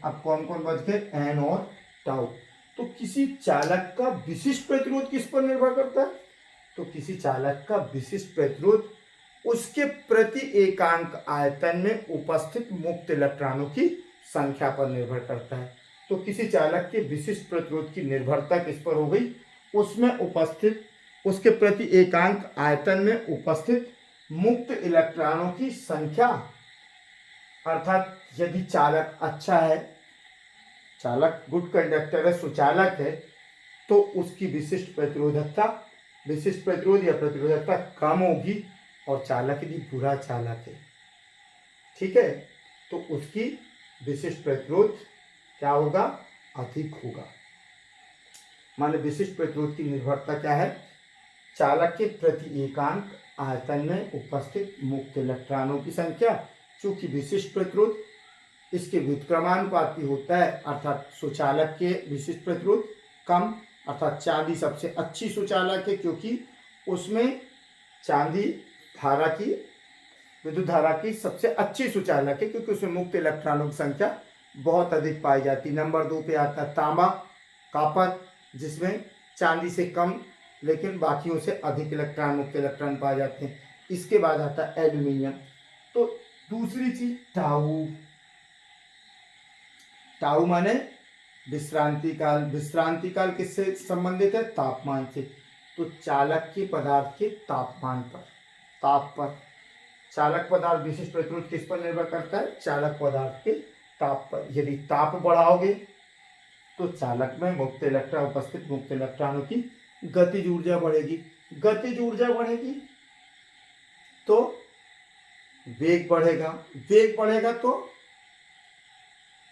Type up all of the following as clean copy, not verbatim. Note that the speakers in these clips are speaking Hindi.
अब कौन कौन बच गए, एन और टाउ। तो किसी चालक का विशिष्ट प्रतिरोध किस पर निर्भर करता है, तो किसी चालक का विशिष्ट प्रतिरोध उसके प्रति एकांक आयतन में उपस्थित मुक्त इलेक्ट्रॉनों की संख्या पर निर्भर करता है। तो किसी चालक के विशिष्ट प्रतिरोध की निर्भरता किस पर हो गई, उसमें उपस्थित उसके प्रति एकांक आयतन में उपस्थित मुक्त इलेक्ट्रॉनों की संख्या। अर्थात यदि चालक अच्छा है, चालक गुड कंडक्टर है, सुचालक है, तो उसकी विशिष्ट प्रतिरोध या प्रतिरोधकता कम होगी। और चालक यदि बुरा चालक है, ठीक है, तो उसकी विशिष्ट प्रतिरोध क्या होगा, अधिक होगा। मान विशिष्ट प्रतिरोध की निर्भरता क्या है, चालक के प्रति एकांक आयतन में उपस्थित मुक्त इलेक्ट्रॉनों की संख्या। चूंकि विशिष्ट प्रतिरोध इसके व्युत्क्रमानुपाती होता है, अर्थात सुचालक के विशिष्ट प्रतिरोध कम, अर्थात चांदी सबसे अच्छी सुचालक है, क्योंकि उसमें चांदी धारा की विद्युत धारा की सबसे अच्छी सुचालक है, क्योंकि उसमें मुक्त इलेक्ट्रॉनों की संख्या बहुत अधिक पाई जाती है। नंबर 2 पे आता है तांबा, कॉपर, जिसमें चांदी से कम लेकिन बाकियों से अधिक इलेक्ट्रॉन, मुक्त इलेक्ट्रॉन पाए जाते हैं। इसके बाद आता है एल्यूमिनियम। तो दूसरी चीज टाउ, टाउ माने विश्रांति काल। विश्रांति काल किससे संबंधित है, तापमान से। तो चालक के पदार्थ के तापमान पर, ताप पर, चालक पदार्थ विशिष्ट प्रतिरोध किस पर निर्भर करता है, चालक पदार्थ के ताप पर। यदि ताप बढ़ाओगे तो चालक में मुक्त इलेक्ट्रॉन उपस्थित मुक्त इलेक्ट्रॉनों की गतिज ऊर्जा बढ़ेगी। गतिज ऊर्जा बढ़ेगी तो वेग बढ़ेगा, वेग बढ़ेगा तो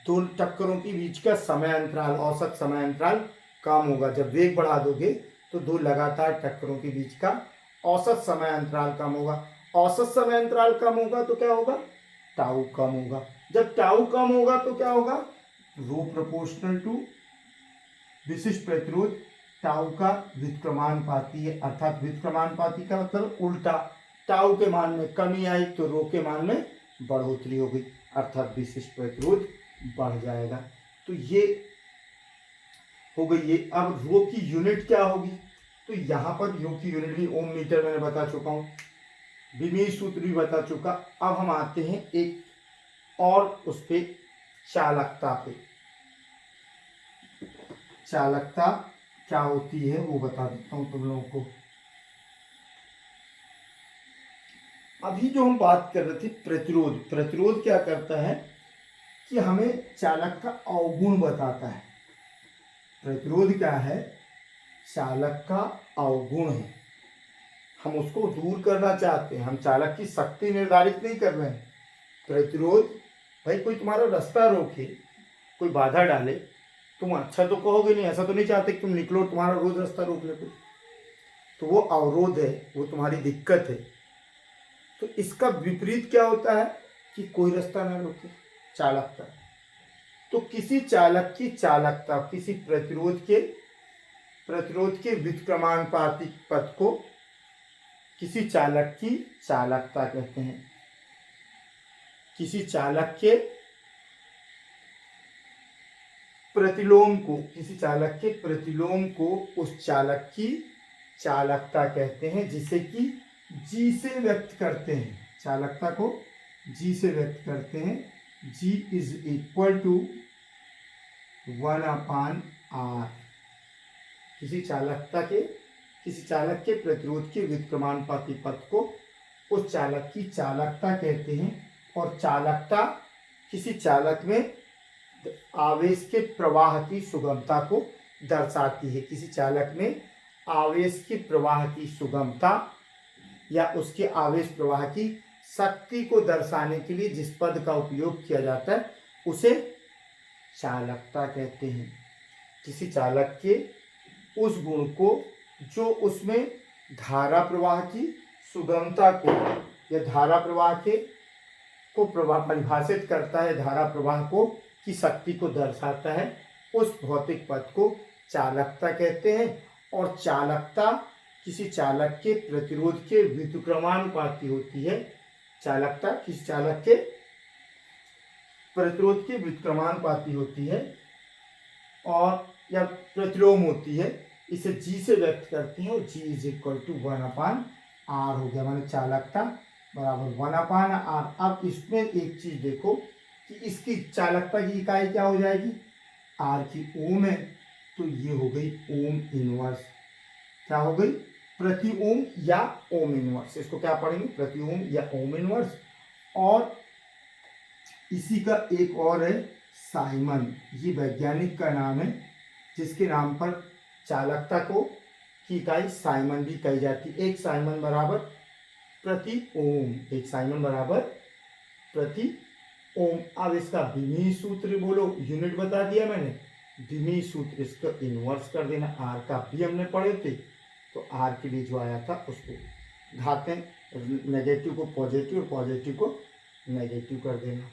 दो टक्करों के बीच का समय अंतराल, औसत समय अंतराल कम होगा। जब वेग बढ़ा दोगे तो दो लगातार टक्करों के बीच का औसत समय अंतराल कम होगा। औसत समय अंतराल कम होगा तो क्या होगा, टाउ कम होगा। जब टाउ कम होगा तो क्या होगा, रो प्रोपोर्शनल टू विशिष्ट प्रतिरोध टाउ का व्युत्क्रमानुपाती है। अर्थात व्युत्क्रमानुपाती का मतलब उल्टा, टाउ के मान में कमी आई तो रो के मान में बढ़ोतरी हो गई, अर्थात विशिष्ट प्रतिरोध बढ़ जाएगा। तो ये हो गई ये। अब रो की यूनिट क्या होगी, तो यहाँ पर रो की यूनिट भी ओम मीटर मैंने बता चुका हूँ, विमीय सूत्र भी बता चुका। अब हम आते हैं एक और उस पे, चालकता पे। चालकता क्या होती है वो बता देता हूं तुम लोगों को। अभी जो हम बात कर रहे थे प्रतिरोध, प्रतिरोध क्या करता है कि हमें चालक का अवगुण बताता है। प्रतिरोध क्या है, चालक का अवगुण है। हम उसको दूर करना चाहते हैं, हम चालक की शक्ति निर्धारित नहीं कर रहे हैं। प्रतिरोध, भाई कोई तुम्हारा रास्ता रोके, कोई बाधा डाले, तुम अच्छा तो कहोगे नहीं, ऐसा तो नहीं चाहते कि तुम निकलो तुम्हारा रोज रास्ता रोक ले कोई, तो वो अवरोध है, वो तुम्हारी दिक्कत है। तो इसका विपरीत क्या होता है कि कोई रास्ता ना रोके, चालकता। तो किसी चालक की चालकता, किसी प्रतिरोध के व्युत्क्रमानुपाती पथ को किसी चालक की चालकता कहते हैं। किसी चालक के प्रतिलोम को, किसी चालक के प्रतिलोम को उस चालक की चालकता कहते हैं, जिसे कि जी से व्यक्त करते हैं। चालकता को जी से व्यक्त करते हैं। जी इज इक्वल टू 1/r। किसी चालक के प्रतिरोध के व्युत्क्रमानुपाती पथ को उस चालक की चालकता कहते हैं। और चालकता किसी चालक में आवेश के प्रवाह की सुगमता को दर्शाती है। किसी चालक में आवेश के प्रवाह की सुगमता या उसके आवेश प्रवाह की शक्ति को दर्शाने के लिए जिस पद का उपयोग किया जाता है उसे चालकता कहते हैं। किसी चालक के उस गुण को जो उसमें धारा प्रवाह की सुगमता को या धारा प्रवाह को परिभाषित करता है, धारा प्रवाह को की शक्ति को दर्शाता है, उस भौतिक पद को चालकता कहते हैं। और चालकता किसी चालक के प्रतिरोध के व्युत्क्रमानुपाती होती है। चालकता किसी चालक के प्रतिरोध की व्युत्क्रमानुपाती होती है और या प्रतिलोम होती है, इसे जी से व्यक्त करते हैं और जी इज इक्वल टू 1/r हो गया, माने चालकता बराबर 1/r। अब इसमें एक चीज देखो कि इसकी चालकता की इकाई क्या हो जाएगी, आर की ओम है, तो ये हो गई ओम इनवर्स। क्या हो गई, प्रति ओम या ओम इनवर्स, इसको क्या पढ़ेंगे, प्रति ओम या ओम इनवर्स। और इसी का एक और है साइमन, ये वैज्ञानिक का नाम है जिसके नाम पर चालकता को की इकाई साइमन भी कही जाती है। एक साइमन बराबर प्रति ओम, एक साइमन बराबर प्रति ओम। अब इसका विमीय सूत्र बोलो, यूनिट बता दिया मैंने, विमीय सूत्र इसका इनवर्स कर देना, आर का भी हमने पढ़े थे, तो आर के लिए जो आया था उसको घातें नेगेटिव को पॉजिटिव और पॉजिटिव को नेगेटिव कर देना।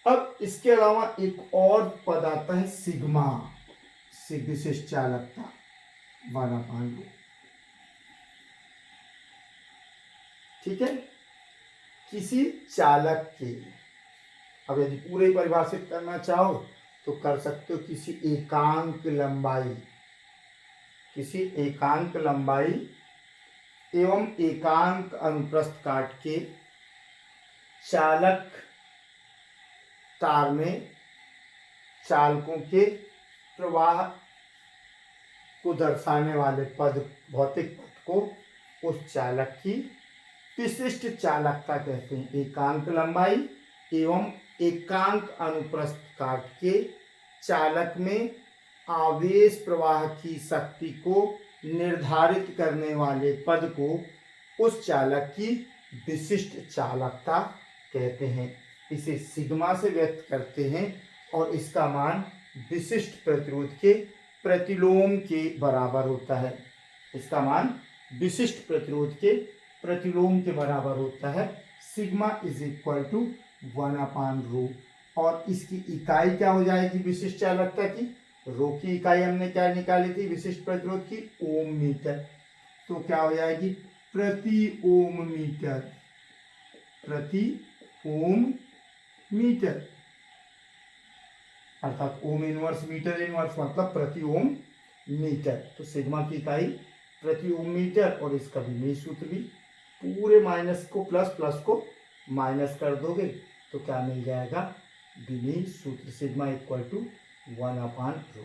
अब इसके अलावा एक और पद आता है सिग्मा, विशिष्ट चालकता 1/2। ठीक है, किसी चालक के, अब यदि पूरे परिभाषित करना चाहो तो कर सकते हो, किसी एकांक लंबाई एवं एकांक अनुप्रस्थ काट के चालक तार में चालकों के प्रवाह को दर्शाने वाले पद, भौतिक पद को उस चालक की विशिष्ट चालकता कहते हैं। एकांक लंबाई एवं एकांक अनुप्रस्थ काट के चालक में आवेश प्रवाह की शक्ति को निर्धारित करने वाले पद को उस चालक की विशिष्ट चालकता कहते हैं। इसे सिग्मा से व्यक्त करते हैं और इसका मान विशिष्ट प्रतिरोध के प्रतिलोम के बराबर होता है। इसका मान विशिष्ट प्रतिरोध के प्रतिलोम के बराबर होता है। Sigma is equal to 1/ρ। और इसकी इकाई क्या हो जाएगी विशिष्ट चालकता की, रो की इकाई हमने क्या निकाली थी विशिष्ट प्रतिरोध की, ओम मीटर। तो क्या हो जाएगी, प्रति ओम मीटर, प्रति ओम मीटर, अर्थात ओम इनवर्स मीटर इनवर्स मतलब प्रति ओम मीटर। तो सिग्मा की इकाई प्रति ओम मीटर और इसका विमीय सूत्र भी, पूरे माइनस को प्लस, प्लस को माइनस कर दोगे तो क्या मिल जाएगा, विमीय सूत्र सिग्मा इक्वल टू 1/ρ।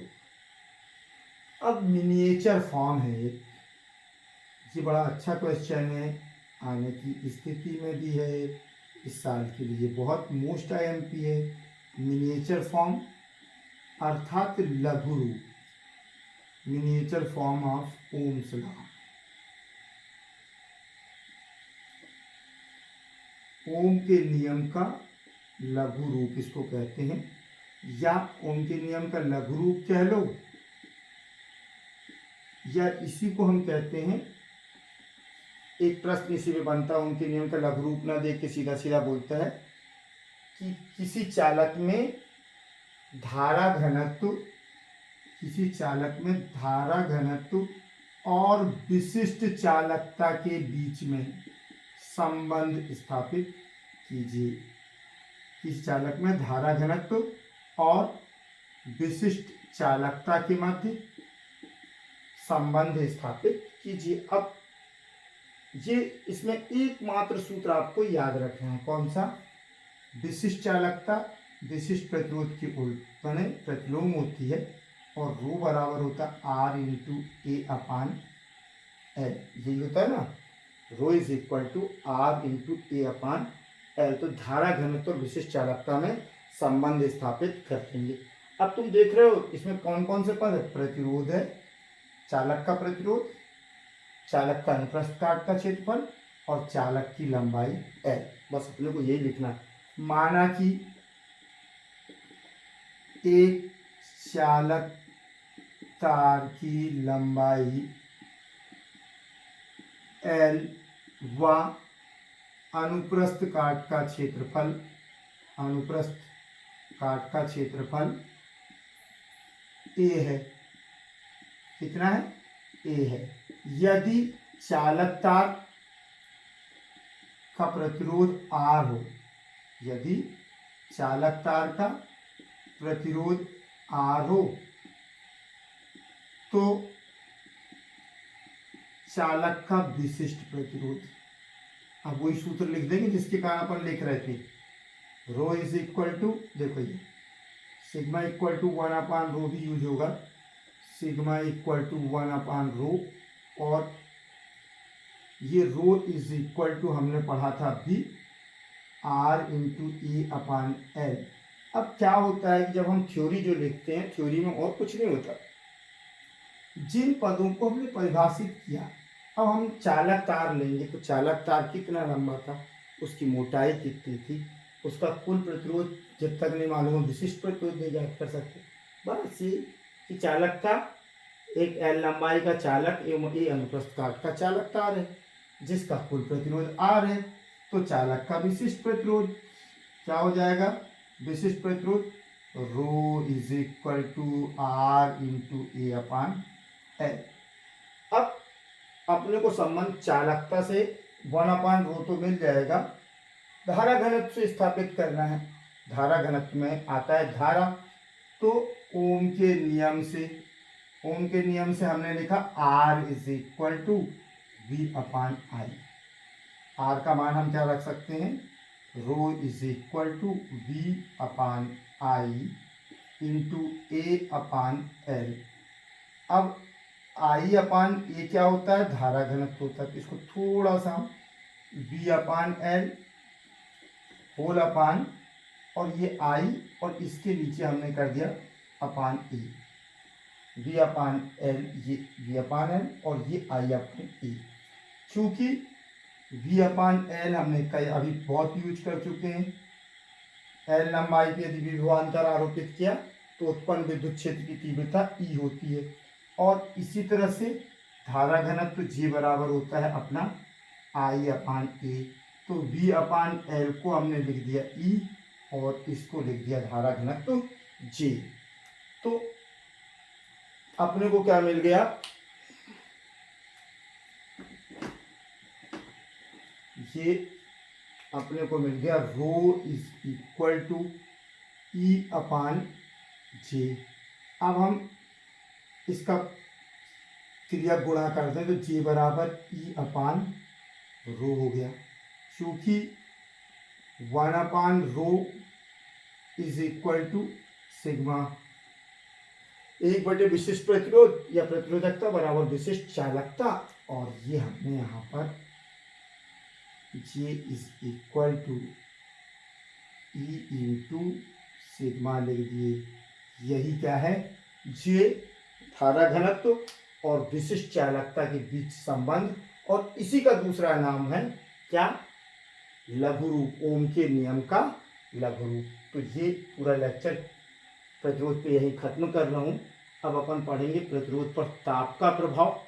अब मिनिएचर फॉर्म है ये बड़ा अच्छा क्वेश्चन है, आने की स्थिति में भी है, इस साल के लिए बहुत मोस्ट आईएमपी है। मिनिएचर फॉर्म अर्थात लघु रूप, miniature form of Ohm's law. Ohm के नियम का लघु रूप इसको कहते हैं, या ओम के नियम का लघु रूप कह लो, या इसी को हम कहते हैं, एक प्रश्न इसी में बनता है, ओम के नियम का लघु रूप ना देख के सीधा सीधा बोलता है कि किसी चालक में धारा घनत्व, किसी चालक में धारा घनत्व और विशिष्ट चालकता के बीच में संबंध स्थापित कीजिए। किसी चालक में धारा घनत्व और विशिष्ट चालकता के मध्य संबंध स्थापित कीजिए। अब ये इसमें एकमात्र सूत्र आपको याद रखना है, कौन सा, विशिष्ट चालकता विशिष्ट प्रतिरोध की उल्ट बने प्रतिलोम होती है और रो बराबर होता है R इंटू A/L, यही होता है ना, rho is equal to R into A/L। तो धारा घनत्व और विशिष्ट चालकता में संबंध स्थापित कर देंगे। अब तुम देख रहे हो इसमें कौन कौन से पद है, प्रतिरोध है, चालक का प्रतिरोध, चालक का अनुप्रस्थ काट का क्षेत्रफल और चालक की लंबाई L। बस अपने को यही लिखना है। माना कि एक चालक तार की लंबाई L व अनुप्रस्थ काट का क्षेत्रफल, अनुप्रस्थ काट का क्षेत्रफल A है, कितना है, A है। यदि चालक तार का प्रतिरोध R हो, यदि चालक तार का प्रतिरोध R हो तो चालक का विशिष्ट प्रतिरोध, अब वही सूत्र लिख देंगे जिसके कारण अपन लिख रहे थे, रो इज इक्वल टू, देखो ये सिग्मा इक्वल टू 1/रो भी यूज होगा, सिग्मा इक्वल टू 1/रो, और ये रो इज इक्वल टू हमने पढ़ा था अभी R इंटू E/L। अब क्या होता है कि जब हम थ्योरी जो लिखते हैं, थ्योरी में और कुछ नहीं होता, जिन पदों को हमने परिभाषित किया, अब हम चालक तार लेंगे तो चालक तार कितना लंबा था, उसकी मोटाई कितनी थी, उसका कुल प्रतिरोध जब तक नहीं मालूम हो विशिष्ट प्रतिरोध नहीं ज्ञात कर सकते। बस ये कि चालक था, एक L लंबाई का चालक ए अनुप्रस्थ काट का चालक तार है जिसका कुल प्रतिरोध R है, तो चालक का विशिष्ट प्रतिरोध क्या हो जाएगा, विशिष्ट प्रतिरोध rho is equal to R into A/L। अब अपने को संबंध चालकता से 1/रो तो मिल जाएगा, धारा घनत्व से स्थापित करना है। धारा घनत्व में आता है धारा, तो ओम के नियम से हमने लिखा R is equal to V/I। R का मान हम क्या रख सकते हैं, rho is equal to V/I into A/L। अब I/A क्या होता है, धारा घनत्व होता है, इसको थोड़ा सा V/L होल अपान, और ये I और इसके नीचे हमने कर दिया अपान E, V/L, ये V/L और ये I/A। चूंकि V/L हमने कई अभी बहुत यूज कर चुके हैं, L लंबाई पे यदि विभवांतर आरोपित किया तो उत्पन्न विद्युत क्षेत्र की तीव्रता E होती है, और इसी तरह से धारा घनत्व G बराबर होता है अपना I/A। तो V/L को हमने लिख दिया E और इसको लिख दिया धारा घनत्व G। तो अपने को क्या मिल गया, ये अपने को मिल गया रो इज इक्वल टू E/J। अब हम इसका क्रिया गुणा करते हैं तो J बराबर E/रो हो गया, क्योंकि 1/रो इज इक्वल टू सिग्मा, 1/, विशिष्ट प्रतिरोध या प्रतिरोधकता बराबर विशिष्ट चालकता, और ये हमने यहाँ पर J is equal to E into sigma लिख दिए। यही क्या है, J धारा घनत्व और विशिष्ट चालकता के बीच संबंध, और इसी का दूसरा नाम है क्या, लघु रूप, ओम के नियम का लघु रूप। तो ये पूरा लेक्चर प्रतिरोध पे यही खत्म कर रहा हूँ। अब अपन पढ़ेंगे प्रतिरोध पर ताप का प्रभाव,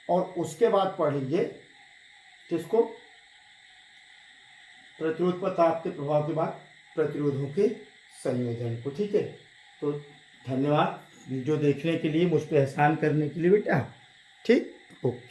और उसके बाद पढ़ेंगे किसको, प्रतिरोध पर ताप के प्रभाव के बाद प्रतिरोधों के संयोजन को। ठीक है, तो धन्यवाद वीडियो देखने के लिए, मुझ पर एहसान करने के लिए बेटा। ठीक, ओके।